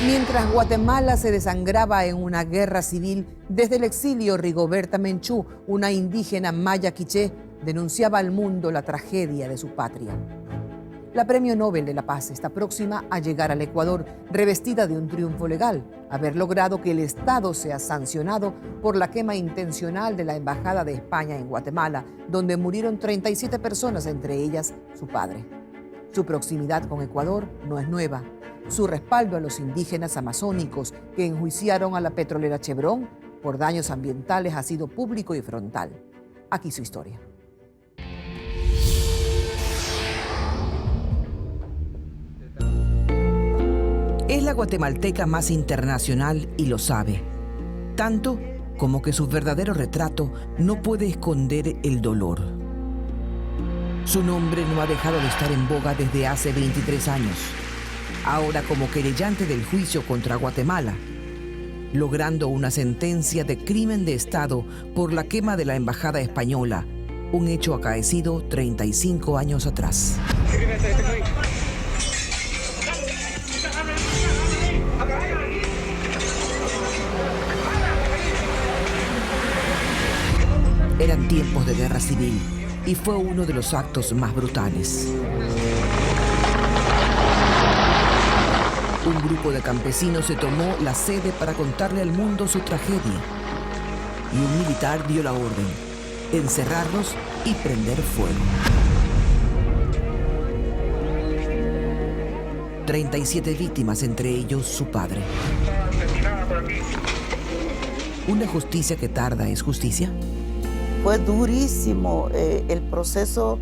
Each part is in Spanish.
Mientras Guatemala se desangraba en una guerra civil, desde el exilio Rigoberta Menchú, una indígena maya quiché, denunciaba al mundo la tragedia de su patria. La Premio Nobel de la Paz está próxima a llegar al Ecuador, revestida de un triunfo legal, haber logrado que el Estado sea sancionado por la quema intencional de la Embajada de España en Guatemala, donde murieron 37 personas, entre ellas su padre. Su proximidad con Ecuador no es nueva. Su respaldo a los indígenas amazónicos que enjuiciaron a la petrolera Chevron por daños ambientales ha sido público y frontal. Aquí su historia. Es la guatemalteca más internacional y lo sabe. Tanto como que su verdadero retrato no puede esconder el dolor. Su nombre no ha dejado de estar en boga desde hace 23 años. Ahora como querellante del juicio contra Guatemala, logrando una sentencia de crimen de Estado por la quema de la Embajada Española, un hecho acaecido 35 años atrás. Eran tiempos de guerra civil y fue uno de los actos más brutales. Un grupo de campesinos se tomó la sede para contarle al mundo su tragedia. Y un militar dio la orden: encerrarlos y prender fuego. 37 víctimas, entre ellos su padre. ¿Una justicia que tarda es justicia? Fue durísimo el proceso,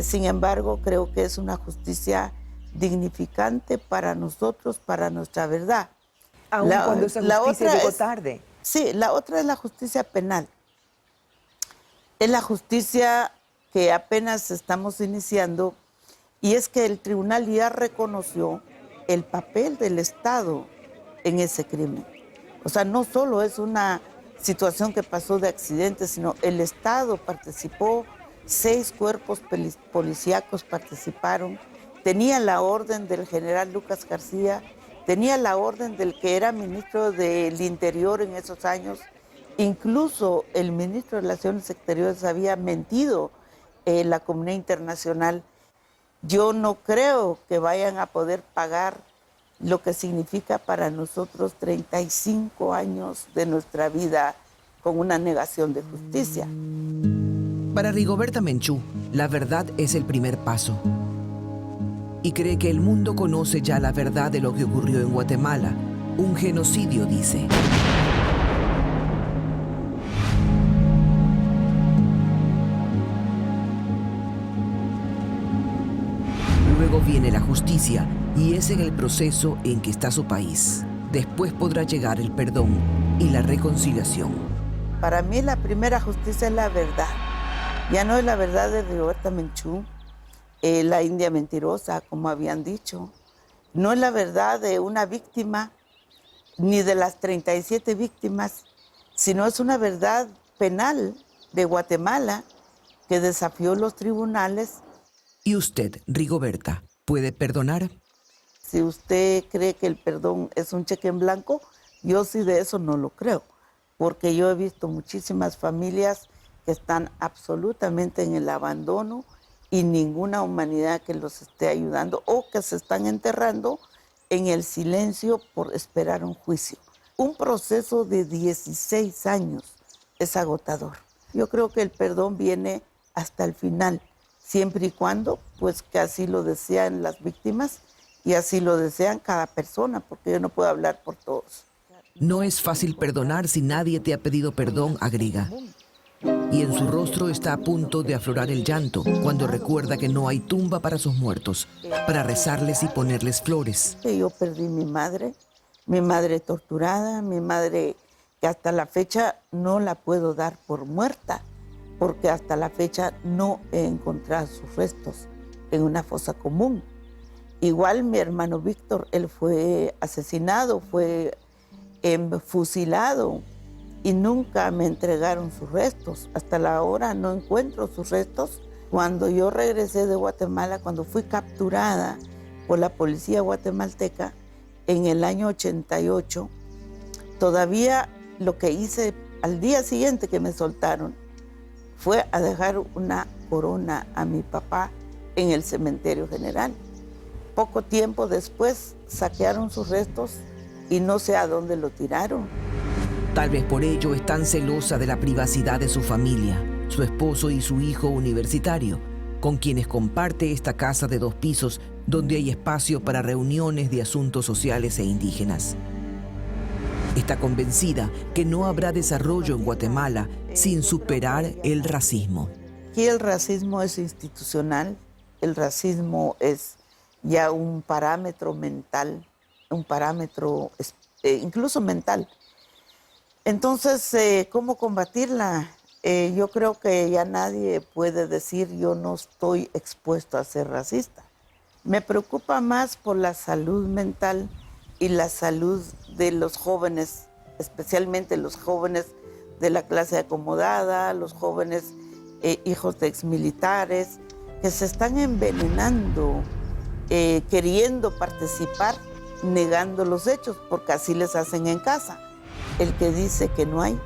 sin embargo, creo que es una justicia dignificante para nosotros, para nuestra verdad. Aun cuando esa justicia llegó tarde. Sí, la otra es la justicia penal. Es la justicia que apenas estamos iniciando, y es que el tribunal ya reconoció el papel del Estado en ese crimen. O sea, no solo es una situación que pasó de accidente, sino el Estado participó, 6 cuerpos policíacos participaron, tenía la orden del general Lucas García, tenía la orden del que era ministro del Interior en esos años, incluso el ministro de Relaciones Exteriores había mentido en la comunidad internacional. Yo no creo que vayan a poder pagar lo que significa para nosotros 35 años de nuestra vida con una negación de justicia. Para Rigoberta Menchú, la verdad es el primer paso. Y cree que el mundo conoce ya la verdad de lo que ocurrió en Guatemala. Un genocidio, dice. Luego viene la justicia, y es en el proceso en que está su país. Después podrá llegar el perdón y la reconciliación. Para mí la primera justicia es la verdad. Ya no es la verdad de Rigoberta Menchú, la india mentirosa, como habían dicho. No es la verdad de una víctima, ni de las 37 víctimas, sino es una verdad penal de Guatemala que desafió los tribunales. ¿Y usted, Rigoberta, puede perdonar? Si usted cree que el perdón es un cheque en blanco, yo sí de eso no lo creo, porque yo he visto muchísimas familias que están absolutamente en el abandono y ninguna humanidad que los esté ayudando o que se están enterrando en el silencio por esperar un juicio. Un proceso de 16 años es agotador. Yo creo que el perdón viene hasta el final, siempre y cuando, pues que así lo desean las víctimas y así lo desean cada persona, porque yo no puedo hablar por todos. No es fácil perdonar si nadie te ha pedido perdón, agrega. Y en su rostro está a punto de aflorar el llanto cuando recuerda que no hay tumba para sus muertos, para rezarles y ponerles flores. Yo perdí mi madre torturada, mi madre que hasta la fecha no la puedo dar por muerta, porque hasta la fecha no he encontrado sus restos en una fosa común. Igual mi hermano Víctor, él fue asesinado, fue fusilado y nunca me entregaron sus restos. Hasta la hora no encuentro sus restos. Cuando yo regresé de Guatemala, cuando fui capturada por la policía guatemalteca, en el año 88, todavía lo que hice al día siguiente que me soltaron fue a dejar una corona a mi papá en el cementerio general. Poco tiempo después saquearon sus restos y no sé a dónde lo tiraron. Tal vez por ello es tan celosa de la privacidad de su familia, su esposo y su hijo universitario, con quienes comparte esta casa de 2 pisos donde hay espacio para reuniones de asuntos sociales e indígenas. Está convencida que no habrá desarrollo en Guatemala sin superar el racismo. Aquí el racismo es institucional, el racismo es ya un parámetro mental, un parámetro incluso mental. Entonces, ¿cómo combatirla? Yo creo que ya nadie puede decir yo no estoy expuesto a ser racista. Me preocupa más por la salud mental y la salud de los jóvenes, especialmente los jóvenes de la clase acomodada, los jóvenes hijos de exmilitares, que se están envenenando, queriendo participar, negando los hechos, porque así les hacen en casa. El que dice que no hay,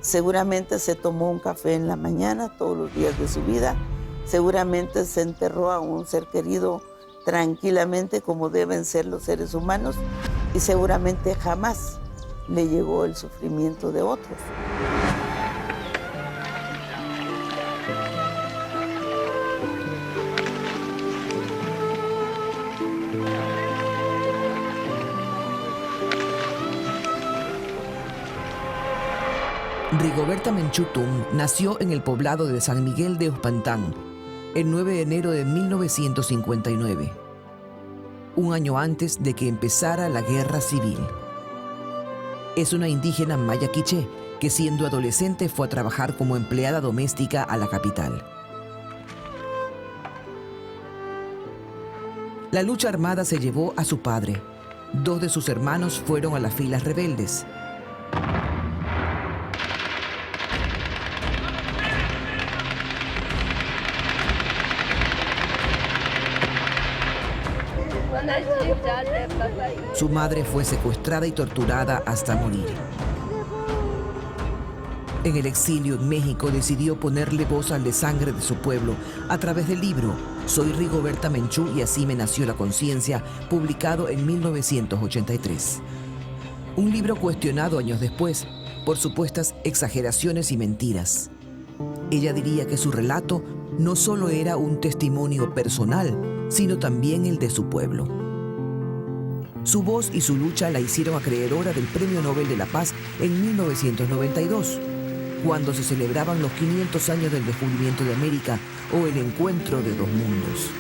seguramente se tomó un café en la mañana todos los días de su vida, seguramente se enterró a un ser querido tranquilamente como deben ser los seres humanos y seguramente jamás le llegó el sufrimiento de otros. Rigoberta Menchú Tum nació en el poblado de San Miguel de Ospantán el 9 de enero de 1959, un año antes de que empezara la guerra civil. Es una indígena maya quiché que siendo adolescente fue a trabajar como empleada doméstica a la capital. La lucha armada se llevó a su padre. 2 de sus hermanos fueron a las filas rebeldes. Su madre fue secuestrada y torturada hasta morir. En el exilio en México decidió ponerle voz al desangre de su pueblo a través del libro Soy Rigoberta Menchú y así me nació la conciencia, publicado en 1983. Un libro cuestionado años después por supuestas exageraciones y mentiras. Ella diría que su relato no solo era un testimonio personal, sino también el de su pueblo. Su voz y su lucha la hicieron acreedora del Premio Nobel de la Paz en 1992, cuando se celebraban los 500 años del descubrimiento de América o el encuentro de 2 mundos.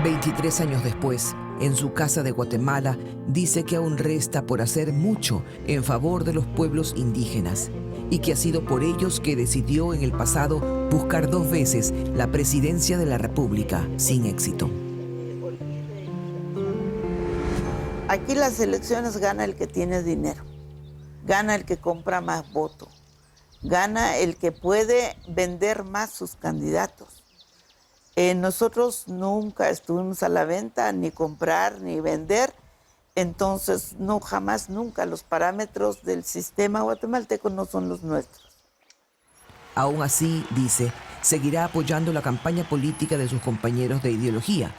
«23 años después, en su casa de Guatemala, dice que aún resta por hacer mucho en favor de los pueblos indígenas y que ha sido por ellos que decidió en el pasado buscar 2 veces la presidencia de la República sin éxito. Aquí las elecciones gana el que tiene dinero, gana el que compra más voto, gana el que puede vender más sus candidatos. Nosotros nunca estuvimos a la venta, ni comprar, ni vender. Entonces, no, jamás, nunca. Los parámetros del sistema guatemalteco no son los nuestros. Aún así, dice, seguirá apoyando la campaña política de sus compañeros de ideología.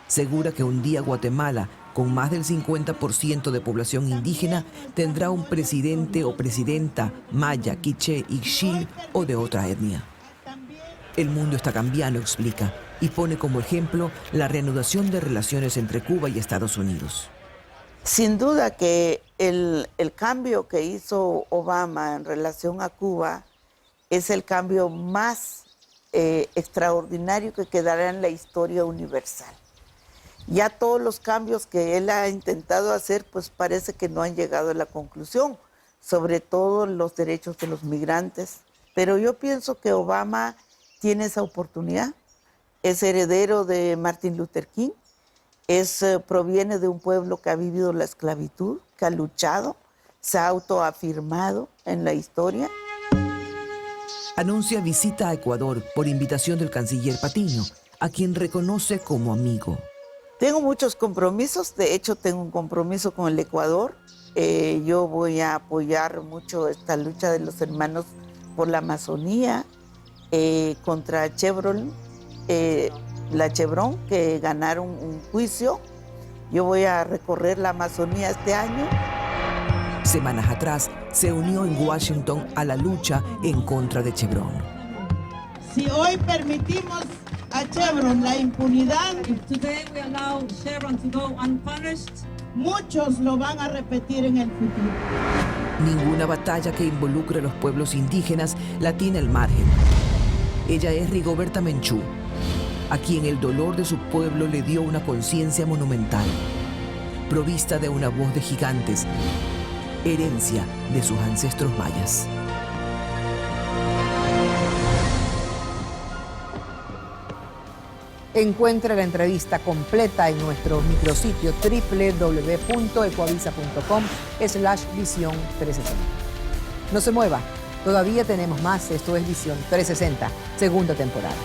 Segura que un día Guatemala, con más del 50% de población indígena, tendrá un presidente o presidenta maya, quiché, ixil o de otra etnia. El mundo está cambiando, explica, y pone como ejemplo la reanudación de relaciones entre Cuba y Estados Unidos. Sin duda que el cambio que hizo Obama en relación a Cuba es el cambio más extraordinario que quedará en la historia universal. Ya todos los cambios que él ha intentado hacer, pues parece que no han llegado a la conclusión, sobre todo los derechos de los migrantes. Pero yo pienso que Obama tiene esa oportunidad. Es heredero de Martin Luther King, proviene de un pueblo que ha vivido la esclavitud, que ha luchado, se ha autoafirmado en la historia. Anuncia visita a Ecuador por invitación del canciller Patiño, a quien reconoce como amigo. Tengo muchos compromisos, de hecho tengo un compromiso con el Ecuador. Yo voy a apoyar mucho esta lucha de los hermanos por la Amazonía contra Chevron, la Chevron, que ganaron un juicio. Yo voy a recorrer la Amazonía este año. Semanas atrás se unió en Washington a la lucha en contra de Chevron. Si hoy permitimos a Chevron la impunidad, if today we allow Chevron to go unpunished, muchos lo van a repetir en el futuro. Ninguna batalla que involucre a los pueblos indígenas la tiene al margen. Ella es Rigoberta Menchú, a quien el dolor de su pueblo le dio una conciencia monumental, provista de una voz de gigantes, herencia de sus ancestros mayas. Encuentra la entrevista completa en nuestro micrositio www.ecoavisa.com/visión 360. No se mueva, todavía tenemos más. Esto es Visión 360, segunda temporada.